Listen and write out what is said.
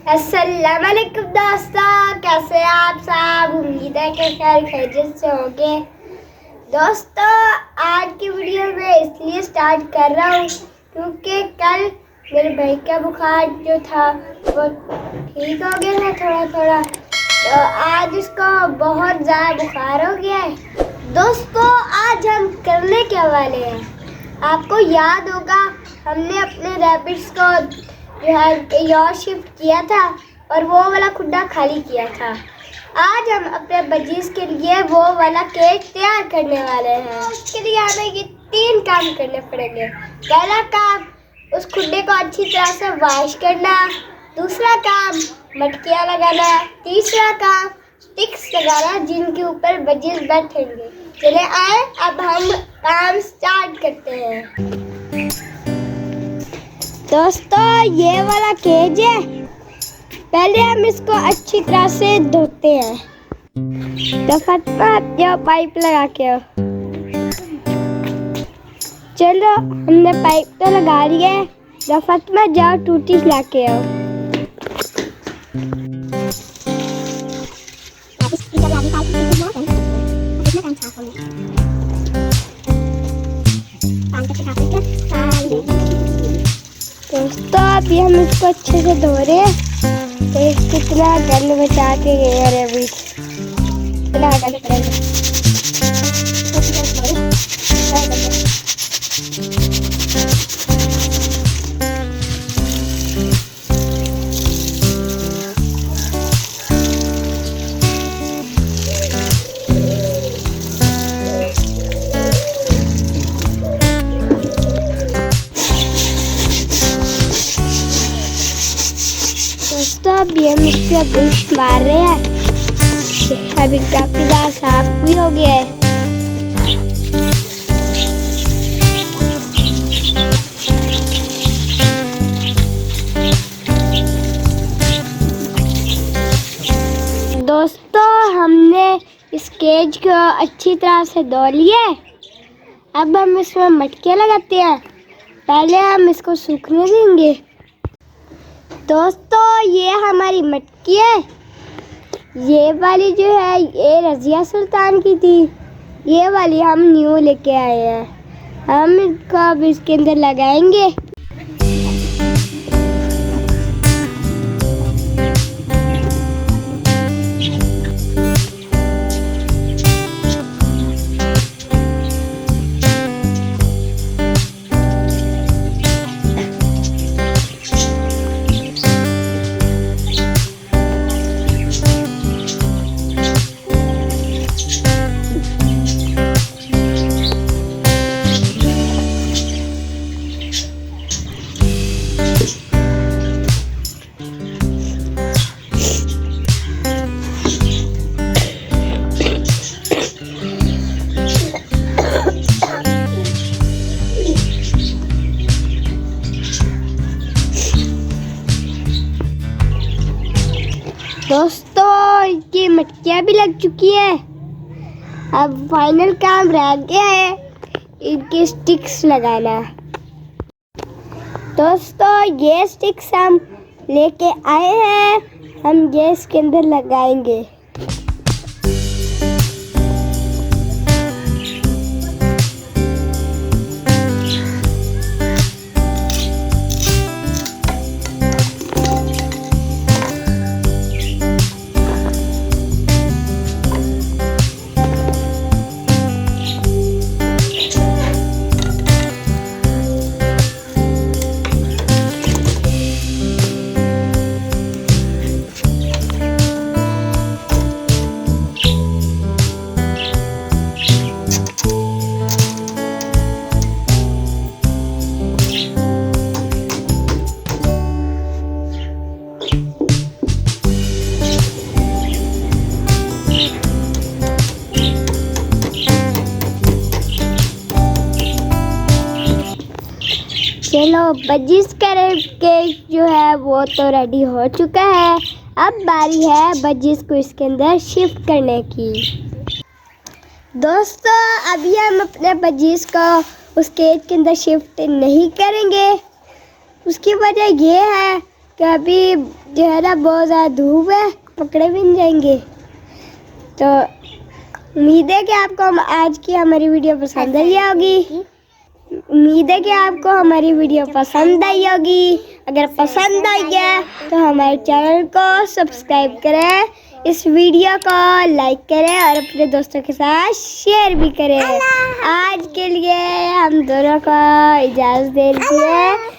अस्सलाम वालेकुम दोस्तों, कैसे आप सब। उम्मीद है कि खैर खैरियत से होंगे। दोस्तों आज की वीडियो में इसलिए स्टार्ट कर रहा हूँ क्योंकि कल मेरे भाई का बुखार जो था वो ठीक हो गया था थोड़ा थोड़ा, तो आज उसको बहुत ज़्यादा बुखार हो गया है। दोस्तों आज हम करने क्या वाले हैं, आपको याद होगा हमने अपने रैबिट्स को जो है यहाँ शिफ्ट किया था और वो वाला खुड्डा खाली किया था। आज हम अपने बजीज के लिए वो वाला केक तैयार करने वाले हैं। उसके लिए हमें ये 3 काम करने पड़ेंगे। पहला काम उस खुड्डे को अच्छी तरह से वॉश करना, दूसरा काम मटकियाँ लगाना, तीसरा काम स्टिक्स लगाना जिनके ऊपर बजीज बैठेंगे। चले आए अब हम काम स्टार्ट करते हैं। दोस्तों ये वाला केज है, पहले हम इसको अच्छी तरह से धोते हैं। तो फटना जो पाइप लगा के आओ। चलो हमने पाइप तो लगा लिया है, तो फटना जाओ टूटी ला के आओ। दोस्तों अभी हम इसको अच्छे से धो रहे हैं। तो कितना गंद बचा के गए हैं अभी, कितना गंद करेंगे। दोस्तों अभी हम इसका ब्रश मार रहे हैं, अभी काफी ज़्यादा साफ भी हो गया है। दोस्तों हमने इस केज को अच्छी तरह से धो लिया है। अब हम इसमें मटके लगाते हैं। पहले हम इसको सूखने देंगे। दोस्तों ये हमारी मटकी है, ये वाली जो है ये रज़िया सुल्तान की थी, ये वाली हम न्यू लेके आए हैं। हम इसको अब इसके अंदर लगाएंगे। दोस्तों इनकी मटकियाँ भी लग चुकी है। अब फाइनल काम रह गया है इनके स्टिक्स लगाना। दोस्तों ये स्टिक्स हम लेके आए हैं, हम ये इसके अंदर लगाएंगे। चलो बजीज केक जो है वो तो रेडी हो चुका है। अब बारी है बजीज को इसके अंदर शिफ्ट करने की। दोस्तों अभी हम अपने बजीज को उस केक के अंदर शिफ्ट नहीं करेंगे। उसकी वजह ये है कि अभी जो है ना बहुत ज़्यादा धूप है, पकड़े भी नहीं जाएंगे। तो उम्मीद है कि आपको आज की हमारी वीडियो पसंद आई होगी। उम्मीद है कि आपको हमारी वीडियो पसंद आई होगी। अगर पसंद आई है तो हमारे चैनल को सब्सक्राइब करें, इस वीडियो को लाइक करें और अपने दोस्तों के साथ शेयर भी करें। आज के लिए हम दोनों को इजाज़त दे रही है।